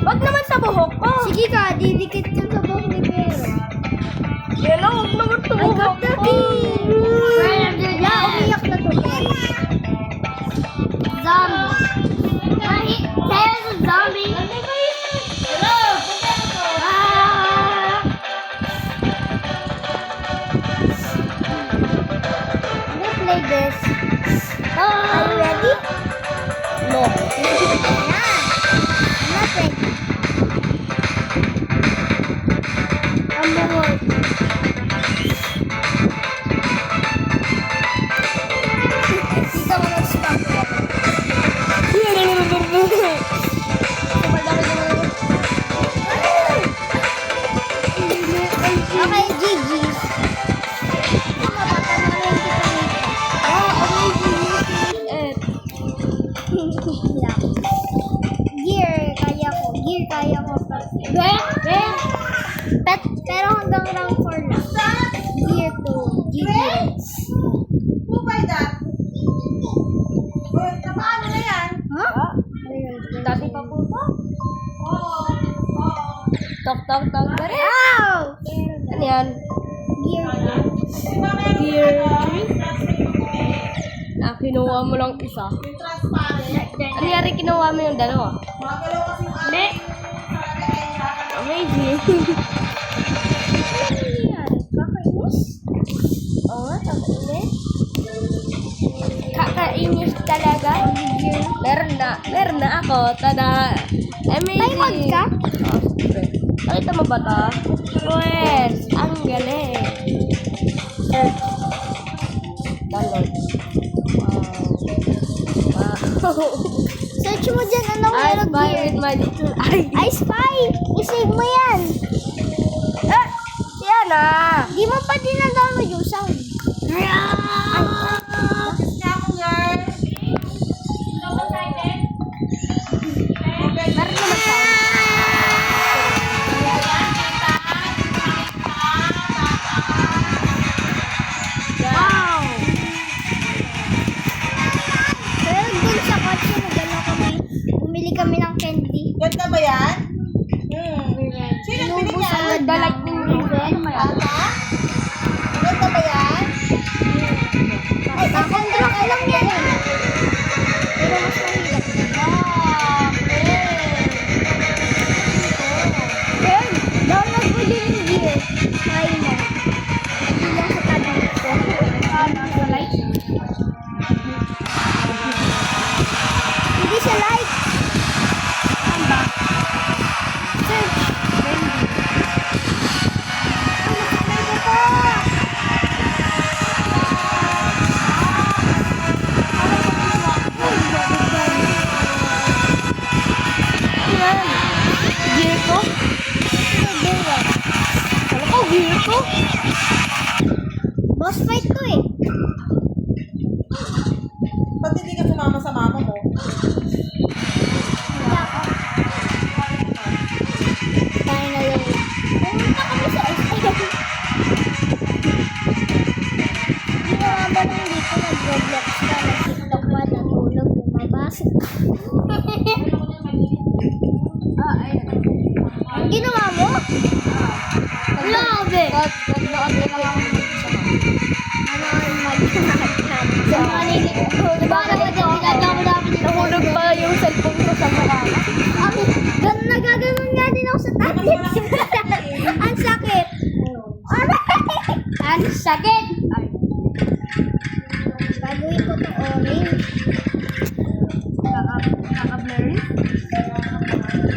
Wag naman sa buhok ko. Sige ka, didikit ka sa buhok ni Pero. Hello, wag naman sa I buhok got the ko. bee! La, umiyak na to. Zombie. There's a zombie. Hello, Ah! Let's play this. Are you ready? no. Yeah. I'm not ready. I'm bored. Dito mo mag-stop. Okay, GG's. Gear, kaya ko. Pero hanggang rank 4 lang. Gear 2, GG. Who buy that? Paano na yan? Huh? Dati pa po ba? Tok. Wow! Ano yan? Gear Gear 3? Kinuha mo lang isa. Yung transparent. Ano yari kinuha mo yung dalawa? Magalaw kasi yung Hindi. Amazing. Kakainis? Oo nga, kakainis. Kakainis talaga. Meron na ako. Tada. Amazing. Diamond ka? Oo, siyempre. Nakita mo ba ito? Yes, ang galing. Download. Wow. Search mo dyan, anong I meron spy gear? with my little eye. I spy! I-save mo yan! Eh! Yan ah! Di mo pa dinadownload yung sound. Kiss niya ako, girl. Meron naman sound. Wow! Pero dun sa kotse, nagano kami, bumili kami ng candy. Ganda ba yan? Sino bili Inubos niya? agad The na. lightning reason. Ata? Ganda ba yan? Ay, contract lang yan eh. Pero mas mahirap. Then, download mo din yung gear. Try mo. Hindi lang sa tablet ko. Hindi siya like. Search. Yan. Gear ko? Ano ko, gear ko? Boss fight to eh. Ba't hindi ka sumama sa mama mo? Finally. Pumunta kami sa SM. Hindi na nga ba nung dito nag-Roblox ka, nag-TikTok pa, natulog, lumabas. Ayun. Ang ginawa mo? Grabe! Nag-load na lang ako. Ano ang mag-hahat? Sa mga nilito. Diba naman yung pinagkakalaman Nahulog pa yung cellphone ko sa mukha. Nagaganon nga din ako sa tablet. Ang sakit. Ang sakit. Gagawin ko to orange. Kaka-blurry?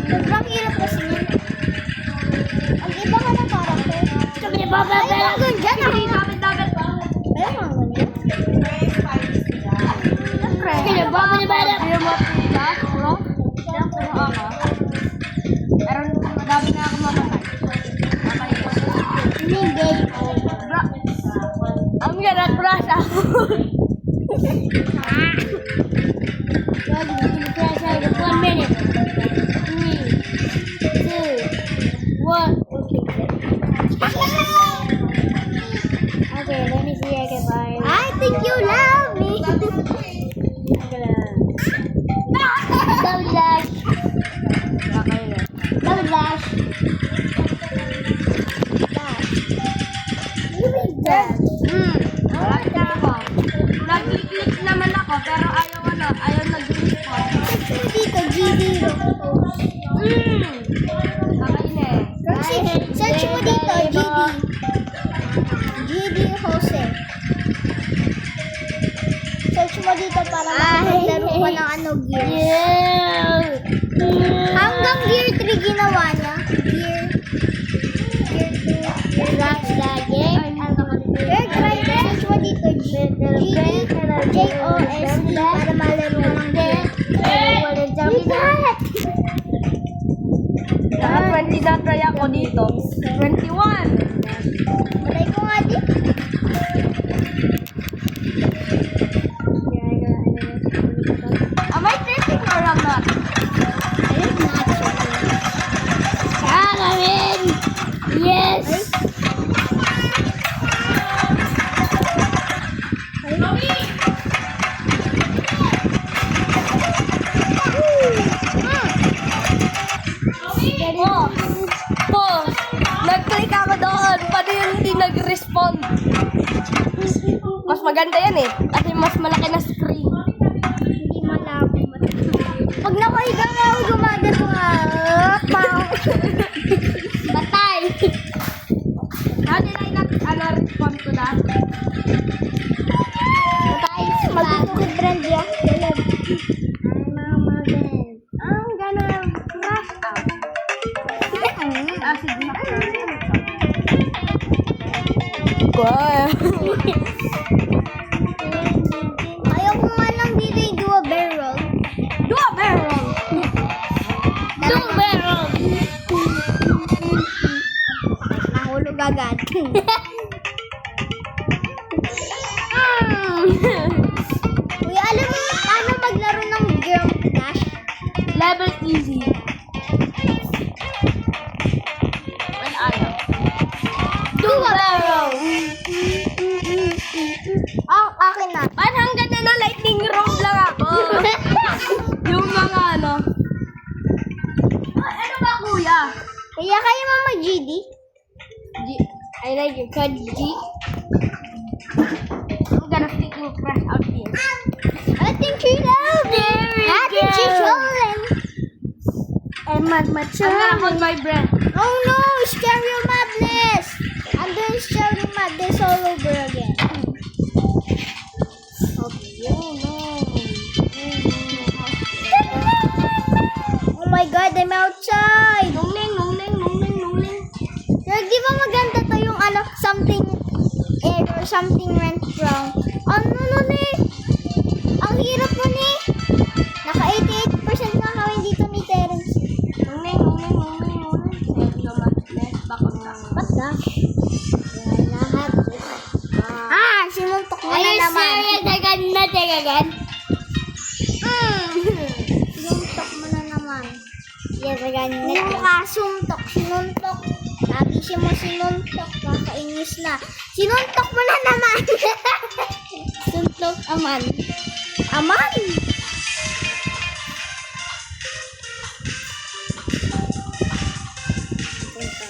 Sobrang hirap kasi yun. Ang iba ka ng karakter. Ay, ang ganda na. Ay, ang ganda. Kaya ba mo ba na? Kaya mo pula, bro? Kaya puro ako. Meron madami na ako mamatay. Hindi, gay. Bro, I'm gonna crush ako. Wag, mag-crash out of 1 minute. 3, 2, 1. Okay. Dash. Dash. Dash. Nag-click naman ako, pero ayaw nag-respond. Search mo dito, GD. Kakainin. Search mo dito, GD. GD Jose. Search mo dito para makapaglaro ko ng ano, gear. Hanggang gear 3 ginawa niya. Gear 2. That's the game. Gear 3. Search mo dito, GD JOSD para malaro ko ng gear. Naka 20 na try ako dito. 21. Malay ko nga dito. Am I testing or I'm not? Yes! Nag-click ako doon. Paano yung hindi nag-respond? Mas maganda yan eh. Kasi mas malaki na screen. Hindi malabo. Pag nakahiga nga ako, gumagano nga. Batay! How did I not respond to that? Batay! Magkukid brand yan. I'm gonna crash out. Sige. Ayaw ko nga lang dito yung do a barrel. Do a barrel. Do a barrel. Nahulog agad. Uy, alam mo paano maglaro ng Girl Dash? Level easy. Well, ayaw. Do a barrel. Oh, akin na. Ba't hanggang na lightning round lang ako? Yung mga ano. Ano ba kuya? Kaya kayo mo mag-GD? I like your card G. I'm gonna freaking crash out here. Ating children! Ating children! And I'm gonna hold my breath. oh no! Stereo madness! I'm doing stereo madness all over again. Oh my god, I'm outside! Nungling. Pero di ba maganda to yung ano, something error, something went wrong. Ano nun eh? Ang hirap nun eh. Naka 88% na kami dito ni Terence. Nungling. Ba't dash? Lahat. Sinuntok mo na naman. Sinuntok mo na naman. Yes, again. Puro ka, suntok, sinuntok. Sabi siya mo sinuntok, kakainis na. Sinuntok mo na naman. Suntok, aman. Aman!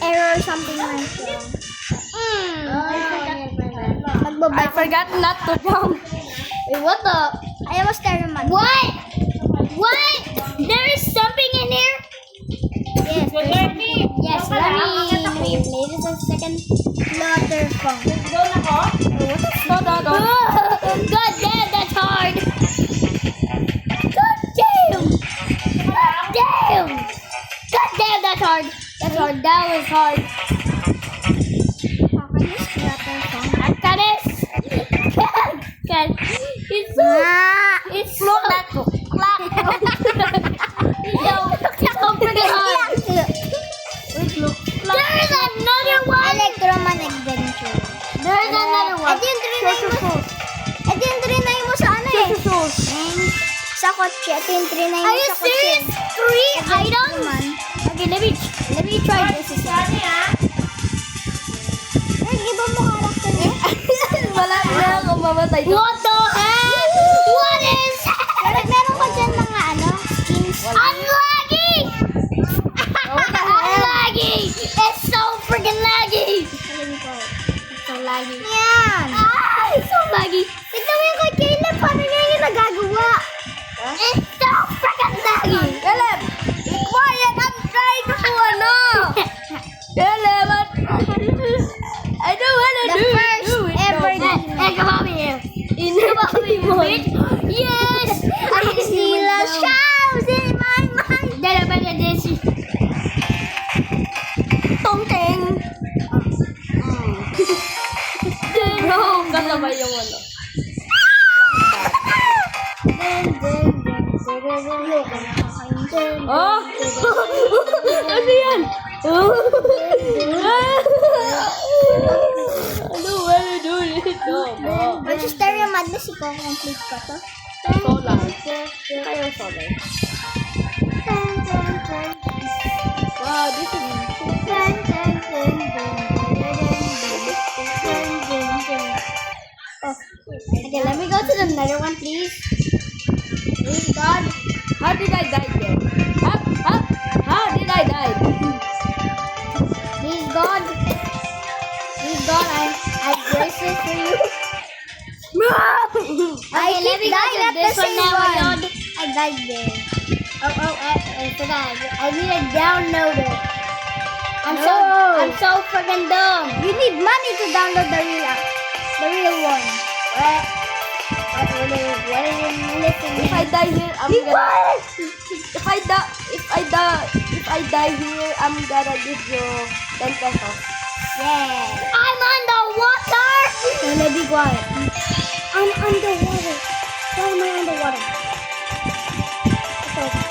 Error, something went wrong. I forgot not to jump. Wait, what the? I was terrified. What? There is something in here? Yes. Let me. Wait a second. Flutter phone. No. God damn, that's hard. God damn, that's hard. That was hard. It's so clap. Yo, it's so pretty hard. There's another one. Electroman Adventure. There's another one. Ito yung trinay mo sa ano eh. Sa kotse. Ito yung trinay mo sa kotse. Are you serious? 3 items? Okay, let me try this. Iba mo character niya. Wala na ako mamatay. What the heck? What is that? Meron ka dyan mga ano, skins. I'm lagging! laggy. Yan. Ay, so laggy. Tignan mo yung kay Caleb. Paano niya yung nagagawa? It's so freaking laggy. Caleb, be quiet. I'm trying to ano. Caleb, I don't wanna The do first it. ever No. game. Come over here. Come over here. Yes! I see the shadows in my mind. Dala ba na this? Tongteng. No, kasabay yung ano. Oh! Ano yan? Ano ba na do ito? Manchester Madness, ikaw complete ka to. Solar. Kayo solar. Wow, this is Okay, let me go to the another one, please. Please, God. How did I die there? How did I die? Please, God. Please, God, I grace it for you. Okay, let me go to this one now, Yon. I died there. I forgot. I need to download it. I'm so freaking dumb. You need money to download the real one. What are you listening? If I die here, I'm gonna. If I die here, I'm gonna give you 10 pesos. Yeah. I'm underwater. So let me quiet. I'm underwater. Why am I underwater? Okay.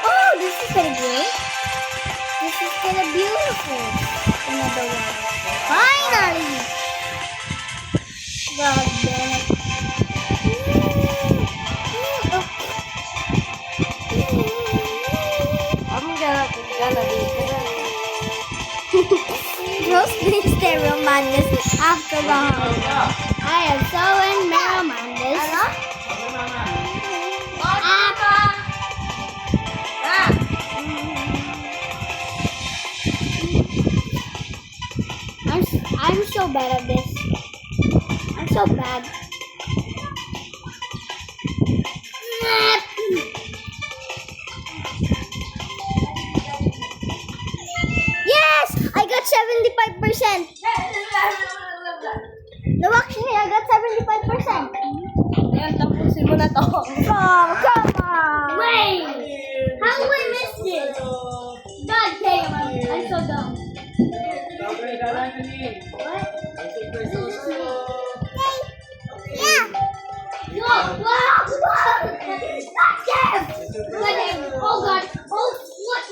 Oh, this is kind of good. This is kind of beautiful. In underwater. Finally. God damn it. I'm gonna be. Rose Green Stereo Madness after the holiday. I am so in Merrill Madness. I'm so bad at this. I'm so bad. Yes! I got 75%. No, actually, I got 75%. Ayan, tapusin mo na to. Oh, come on. Wait! How do I miss this? God damn, I'm so dumb. What? Yeah. No, wow, God damn. God damn. Oh, God. Oh, what?